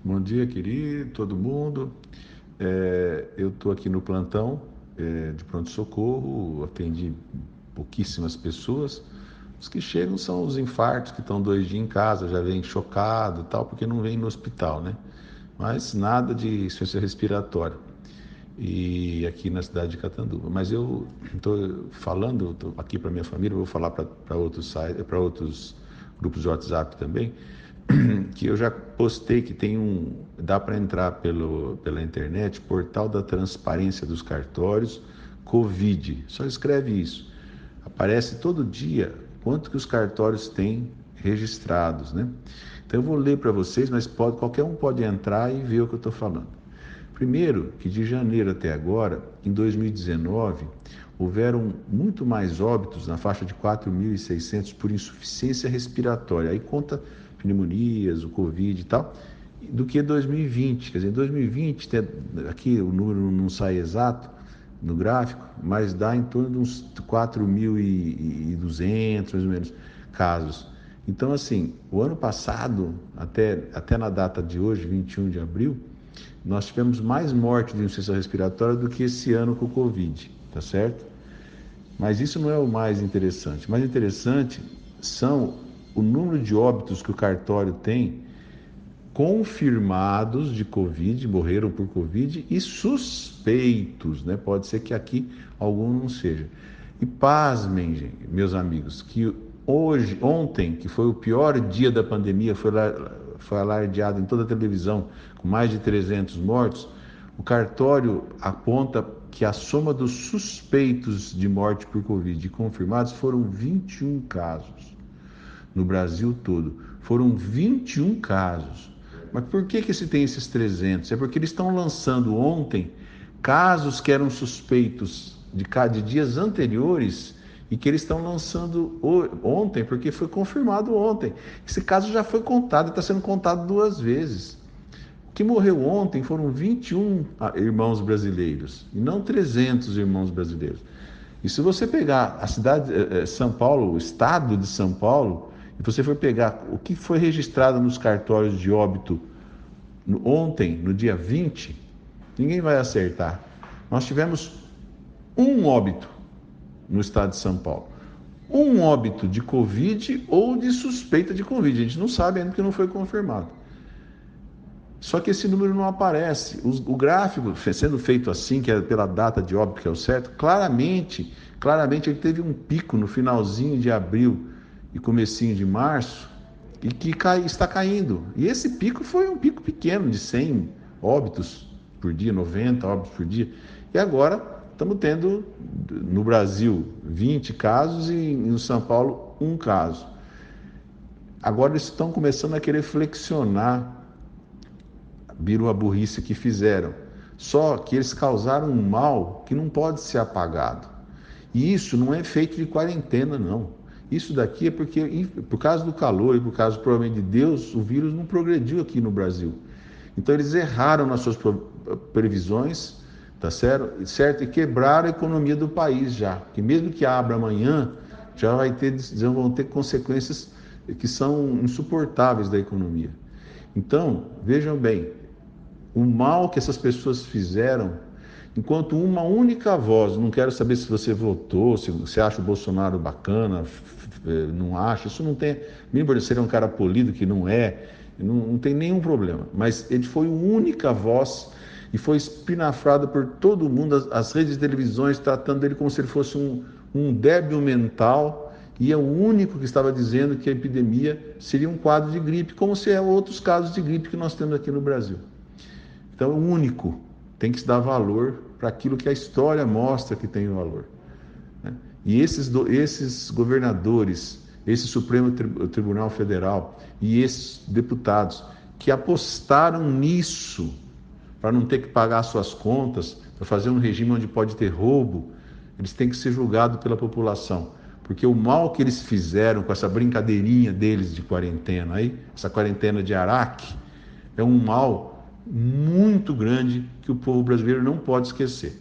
Bom dia, querido, todo mundo. Eu estou aqui no plantão de pronto-socorro, atendi pouquíssimas pessoas. Os que chegam são os infartos, que estão 2 dias em casa, já vêm chocado e tal, porque não vêm no hospital, né? Mas nada de insuficiência respiratória. E aqui na cidade de Catanduva. Mas eu estou falando, tô aqui para minha família, vou falar para outros sites, para outros grupos de WhatsApp também, que eu já postei que dá para entrar pela internet, portal da transparência dos cartórios, Covid. Só escreve isso. Aparece todo dia quanto que os cartórios têm registrados, né? Então eu vou ler para vocês, mas qualquer um pode entrar e ver o que eu estou falando. Primeiro, que de janeiro até agora, em 2019, houveram muito mais óbitos, na faixa de 4.600, por insuficiência respiratória. Aí conta pneumonias, o Covid e tal, do que 2020. Quer dizer, em 2020, aqui o número não sai exato no gráfico, mas dá em torno de uns 4.200, mais ou menos, casos. Então, assim, o ano passado, até na data de hoje, 21 de abril, nós tivemos mais mortes de insuficiência respiratória do que esse ano com o Covid, tá certo? Mas isso não é o mais interessante. O mais interessante são o número de óbitos que o cartório tem confirmados de Covid, morreram por Covid, e suspeitos, né? Pode ser que aqui algum não seja. E pasmem, meus amigos, que ontem, que foi o pior dia da pandemia, foi alardeado em toda a televisão, com mais de 300 mortos, o cartório aponta que a soma dos suspeitos de morte por Covid e confirmados foram 21 casos no Brasil todo. Foram 21 casos. Mas por que se tem esses 300? É porque eles estão lançando ontem casos que eram suspeitos de dias anteriores e que eles estão lançando ontem, porque foi confirmado ontem. Esse caso já foi contado, está sendo contado 2 vezes. O que morreu ontem foram 21 irmãos brasileiros, e não 300 irmãos brasileiros. E se você pegar a cidade São Paulo, o estado de São Paulo, e você for pegar o que foi registrado nos cartórios de óbito ontem, no dia 20, ninguém vai acertar. Nós tivemos um óbito no estado de São Paulo. Um óbito de Covid ou de suspeita de Covid. A gente não sabe ainda porque não foi confirmado. Só que esse número não aparece. O gráfico sendo feito assim, que é pela data de óbito, que é o certo, claramente ele teve um pico no finalzinho de abril e comecinho de março, e que está caindo. E esse pico foi um pico pequeno, de 100 óbitos por dia, 90 óbitos por dia. E agora estamos tendo, no Brasil, 20 casos e em São Paulo, 1 caso. Agora eles estão começando a querer flexionar, viram a burrice que fizeram. Só que eles causaram um mal que não pode ser apagado. E isso não é feito de quarentena, não. Isso daqui é porque, por causa do calor e por causa, provavelmente, de Deus, o vírus não progrediu aqui no Brasil. Então eles erraram nas suas previsões, tá certo? E quebraram a economia do país já. Que mesmo que abra amanhã, já vão ter consequências que são insuportáveis da economia. Então, vejam bem, o mal que essas pessoas fizeram, enquanto uma única voz, não quero saber se você votou, se você acha o Bolsonaro bacana, não acha, isso não tem, mesmo se ele é um cara polido, que não é, não tem nenhum problema, mas ele foi a única voz e foi espinafrado por todo mundo, as redes de televisões tratando dele como se ele fosse um débil mental, e é o único que estava dizendo que a epidemia seria um quadro de gripe, como se é outros casos de gripe que nós temos aqui no Brasil. Então, o único, tem que se dar valor para aquilo que a história mostra que tem valor, né? E esses governadores, esse Supremo Tribunal Federal e esses deputados que apostaram nisso para não ter que pagar suas contas, para fazer um regime onde pode ter roubo, eles têm que ser julgados pela população. Porque o mal que eles fizeram com essa brincadeirinha deles de quarentena aí, essa quarentena de Araque, é um mal muito grande que o povo brasileiro não pode esquecer.